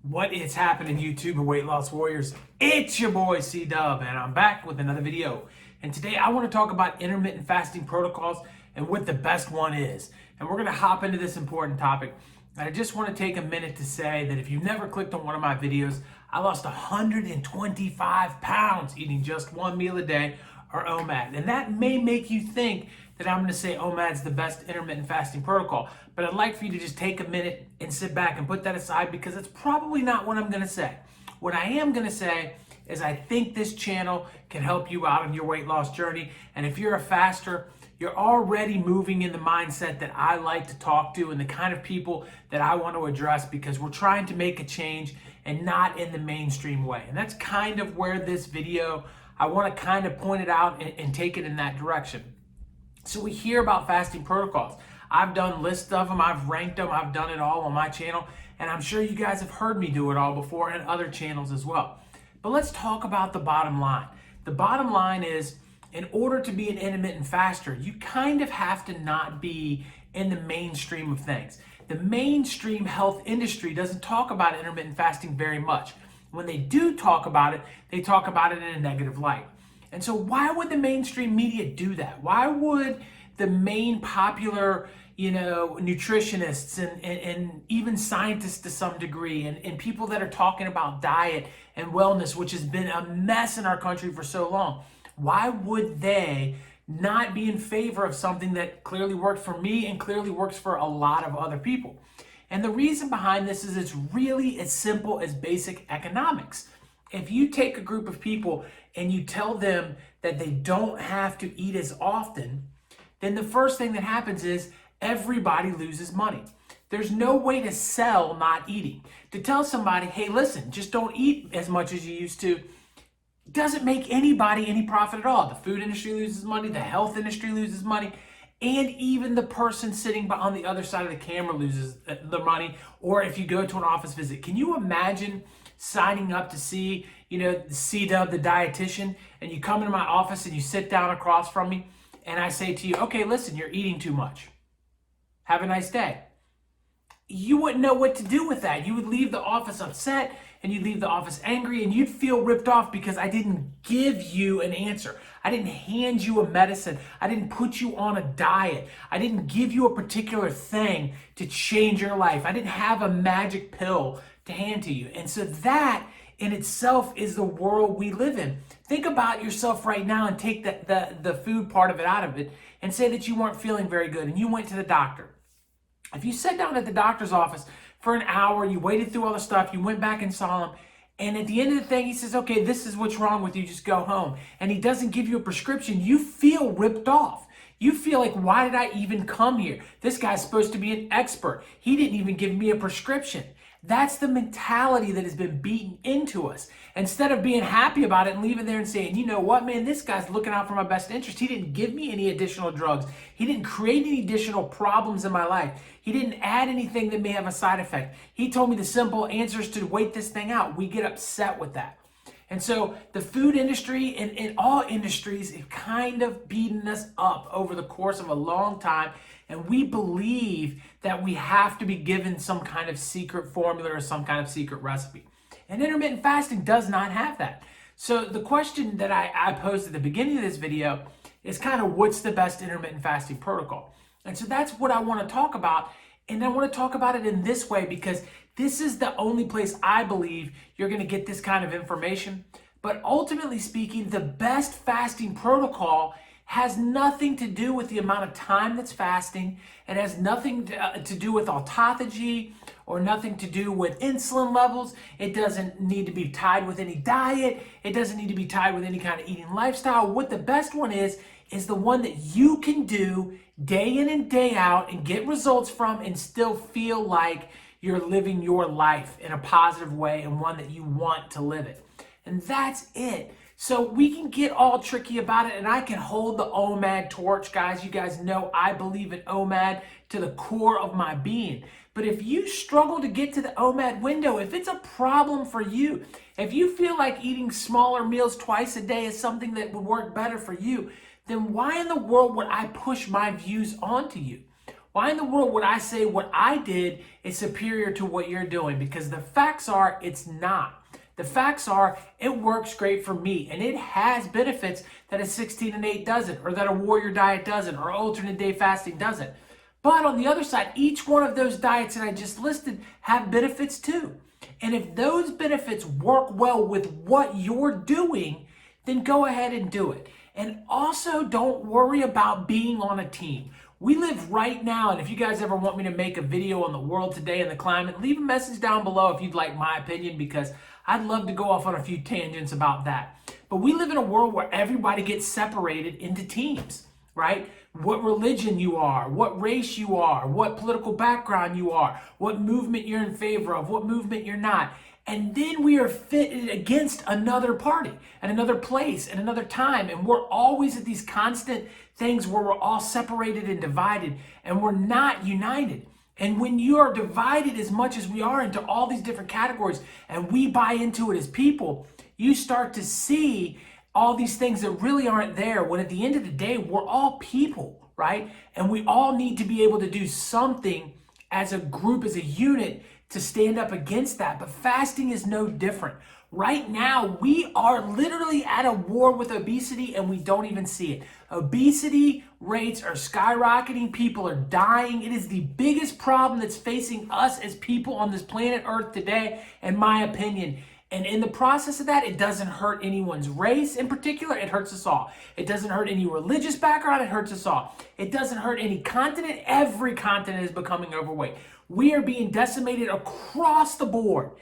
What is happening, YouTube and weight loss warriors? It's your boy C Dub, and I'm back with another video. And today I want to talk about intermittent fasting protocols and what the best one is. And we're going to hop into this important topic. And I just want to take a minute to say that if you've never clicked on one of my videos, I lost 125 pounds eating just one meal a day, or OMAD. And that may make you think that I'm going to say OMAD's the best intermittent fasting protocol. But I'd like for you to just take a minute and sit back and put that aside, because it's probably not what I'm going to say. What I am going to say is I think this channel can help you out on your weight loss journey. And if you're a faster, you're already moving in the mindset that I like to talk to and the kind of people that I want to address, because we're trying to make a change and not in the mainstream way. And that's kind of where this video, I want to kind of point it out and take it in that direction. So we hear about fasting protocols. I've done lists of them, I've ranked them, I've done it all on my channel, and I'm sure you guys have heard me do it all before and other channels as well. But let's talk about the bottom line. The bottom line is, in order to be an intermittent faster, you kind of have to not be in the mainstream of things. The mainstream health industry doesn't talk about intermittent fasting very much. When they do talk about it, they talk about it in a negative light. And so why would the mainstream media do that? Why would the main popular, nutritionists and even scientists to some degree, and people that are talking about diet and wellness, which has been a mess in our country for so long, why would they not be in favor of something that clearly worked for me and clearly works for a lot of other people? And the reason behind this is it's really as simple as basic economics. If you take a group of people and you tell them that they don't have to eat as often, then the first thing that happens is everybody loses money. There's no way to sell not eating. To tell somebody, hey, listen, just don't eat as much as you used to, doesn't make anybody any profit at all. The food industry loses money, the health industry loses money, and even the person sitting on the other side of the camera loses the money. Or if you go to an office visit, can you imagine signing up to see, C-Dub, the dietitian, and you come into my office and you sit down across from me and I say to you, okay, listen, you're eating too much. Have a nice day. You wouldn't know what to do with that. You would leave the office upset and you'd leave the office angry and you'd feel ripped off because I didn't give you an answer. I didn't hand you a medicine. I didn't put you on a diet. I didn't give you a particular thing to change your life. I didn't have a magic pill to hand to you. And so that in itself is the world we live in. Think about yourself right now and take the food part of it out of it and say that you weren't feeling very good and you went to the doctor. If you sat down at the doctor's office for an hour, you waited through all the stuff, you went back and saw him, and at the end of the thing, he says, okay, this is what's wrong with you, just go home. And he doesn't give you a prescription, you feel ripped off. You feel like, why did I even come here? This guy's supposed to be an expert. He didn't even give me a prescription. That's the mentality that has been beaten into us. Instead of being happy about it and leaving there and saying, you know what, man, this guy's looking out for my best interest. He didn't give me any additional drugs. He didn't create any additional problems in my life. He didn't add anything that may have a side effect. He told me the simple answers to wait this thing out. We get upset with that. And so the food industry and all industries have kind of beaten us up over the course of a long time. And we believe that we have to be given some kind of secret formula or some kind of secret recipe. And intermittent fasting does not have that. So the question that I posed at the beginning of this video is kind of, what's the best intermittent fasting protocol? And so that's what I want to talk about. And I want to talk about it in this way because this is the only place I believe you're going to get this kind of information. But ultimately speaking, the best fasting protocol has nothing to do with the amount of time that's fasting. It has nothing to do with autophagy or nothing to do with insulin levels. It doesn't need to be tied with any diet. It doesn't need to be tied with any kind of eating lifestyle. What the best one is the one that you can do day in and day out and get results from and still feel like you're living your life in a positive way and one that you want to live it. And that's it. So we can get all tricky about it, and I can hold the OMAD torch, guys. You guys know I believe in OMAD to the core of my being. But if you struggle to get to the OMAD window, if it's a problem for you, if you feel like eating smaller meals twice a day is something that would work better for you, then why in the world would I push my views onto you? Why in the world would I say what I did is superior to what you're doing? Because the facts are it's not. The facts are it works great for me, and it has benefits that a 16 and 8 doesn't, or that a warrior diet doesn't, or alternate day fasting doesn't. But on the other side, each one of those diets that I just listed have benefits too. And if those benefits work well with what you're doing, then go ahead and do it. And also don't worry about being on a team. We live right now, and if you guys ever want me to make a video on the world today and the climate, leave a message down below if you'd like my opinion, because I'd love to go off on a few tangents about that. But we live in a world where everybody gets separated into teams, right? What religion you are, what race you are, what political background you are, what movement you're in favor of, what movement you're not. And then we are fitted against another party and another place and another time. And we're always at these constant things where we're all separated and divided and we're not united. And when you are divided as much as we are into all these different categories and we buy into it as people, you start to see all these things that really aren't there, when at the end of the day, we're all people, right? And we all need to be able to do something as a group, as a unit, to stand up against that. But fasting is no different. Right now, we are literally at a war with obesity and we don't even see it. Obesity rates are skyrocketing. People are dying. It is the biggest problem that's facing us as people on this planet Earth today, in my opinion. And in the process of that, it doesn't hurt anyone's race in particular. It hurts us all. It doesn't hurt any religious background. It hurts us all. It doesn't hurt any continent. Every continent is becoming overweight. We are being decimated across the board.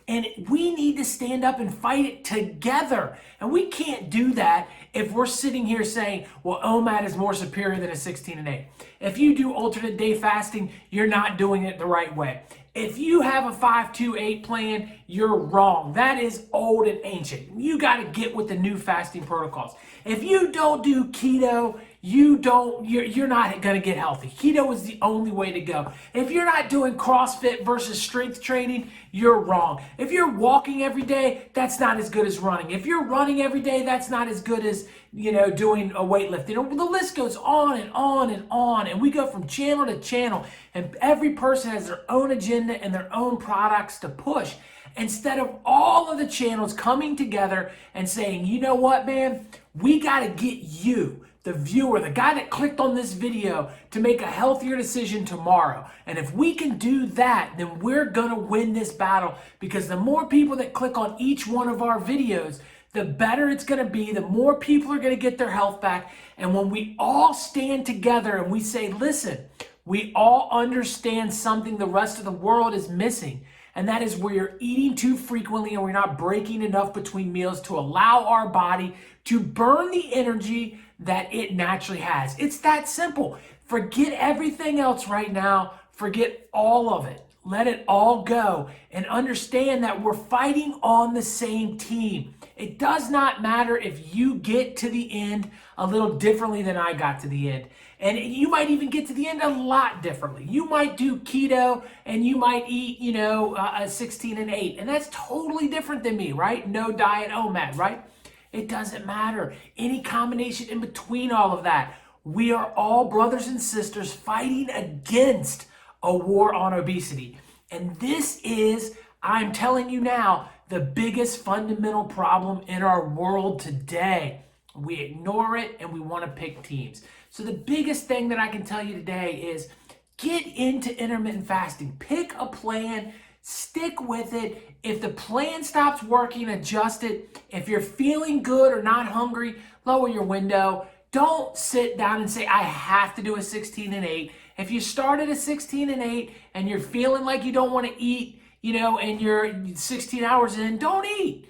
And we need to stand up and fight it together. And we can't do that if we're sitting here saying, well, OMAD is more superior than a 16 and 8. If you do alternate day fasting, you're not doing it the right way. If you have a 5-2-8 plan, you're wrong. That is old and ancient. You got to get with the new fasting protocols. If you don't do keto, you're not going to get healthy. Keto is the only way to go. If you're not doing CrossFit versus strength training, you're wrong. If you're walking every day, that's not as good as running. If you're running every day, that's not as good as, doing a weightlifting. The list goes on and on and on. And we go from channel to channel. And every person has their own agenda and their own products to push. Instead of all of the channels coming together and saying, you know what, man, we got to get you, the viewer, the guy that clicked on this video, to make a healthier decision tomorrow. And if we can do that, then we're going to win this battle, because the more people that click on each one of our videos, the better it's going to be, the more people are going to get their health back. And when we all stand together and we say, listen, we all understand something the rest of the world is missing, and that is we're eating too frequently and we're not breaking enough between meals to allow our body to burn the energy that it naturally has. It's that simple. Forget everything else right now. Forget all of it. Let it all go and understand that we're fighting on the same team. It does not matter if you get to the end a little differently than I got to the end. And you might even get to the end a lot differently. You might do keto and you might eat, a 16 and 8. And that's totally different than me, right? No diet OMAD, right? It doesn't matter. Any combination in between all of that. We are all brothers and sisters fighting against a war on obesity. And this is, I'm telling you now, the biggest fundamental problem in our world today. We ignore it and we want to pick teams. So the biggest thing that I can tell you today is get into intermittent fasting. Pick a plan, stick with it. If the plan stops working, adjust it. If you're feeling good or not hungry, lower your window. Don't sit down and say, I have to do a 16 and 8. If you start at a 16 and 8 and you're feeling like you don't want to eat, and you're 16 hours in, don't eat.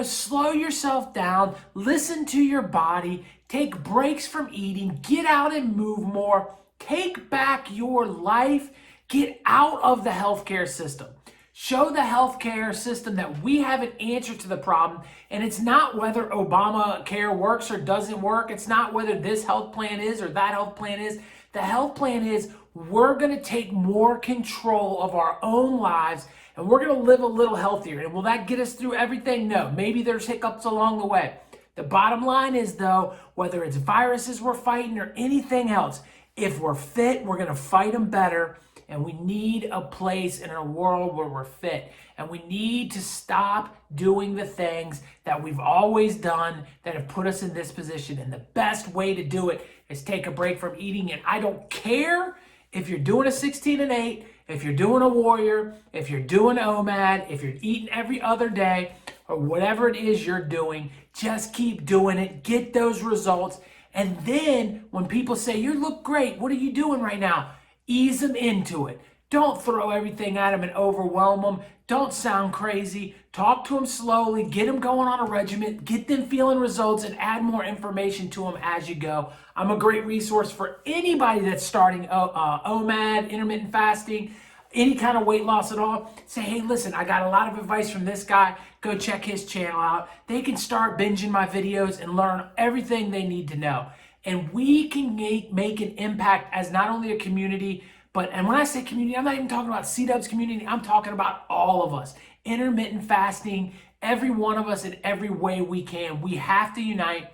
Slow yourself down, listen to your body, take breaks from eating, get out and move more, take back your life, get out of the healthcare system. Show the healthcare system that we have an answer to the problem, and it's not whether Obamacare works or doesn't work. It's not whether this health plan is or that health plan is. The health plan is we're going to take more control of our own lives, and we're going to live a little healthier. And will that get us through everything? No. Maybe there's hiccups along the way. The bottom line is, though, whether it's viruses we're fighting or anything else, If we're fit, we're going to fight them better. And we need a place in a world where we're fit. And we need to stop doing the things that we've always done that have put us in this position. And the best way to do it is take a break from eating. And I don't care if you're doing a 16 and 8, if you're doing a warrior, if you're doing OMAD, if you're eating every other day, or whatever it is you're doing, just keep doing it. Get those results. And then when people say, you look great, what are you doing right now? Ease them into it. Don't throw everything at them and overwhelm them. Don't sound crazy. Talk to them slowly. Get them going on a regimen. Get them feeling results and add more information to them as you go. I'm a great resource for anybody that's starting OMAD, intermittent fasting, any kind of weight loss at all. Say, hey, listen, I got a lot of advice from this guy. Go check his channel out. They can start binging my videos and learn everything they need to know. And we can make an impact as not only a community, and when I say community, I'm not even talking about C-Dub's community. I'm talking about all of us. Intermittent fasting, every one of us in every way we can. We have to unite.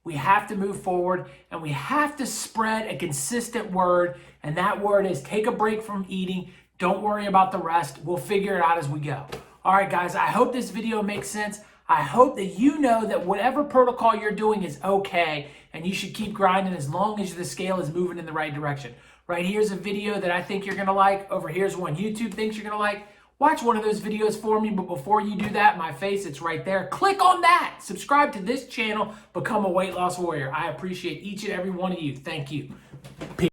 We have to move forward. And we have to spread a consistent word. And that word is take a break from eating. Don't worry about the rest. We'll figure it out as we go. All right, guys, I hope this video makes sense. I hope that you know that whatever protocol you're doing is okay and you should keep grinding as long as the scale is moving in the right direction. Right here's a video that I think you're going to like. Over here's one YouTube thinks you're going to like. Watch one of those videos for me, but before you do that, my face, it's right there. Click on that. Subscribe to this channel. Become a weight loss warrior. I appreciate each and every one of you. Thank you. Peace.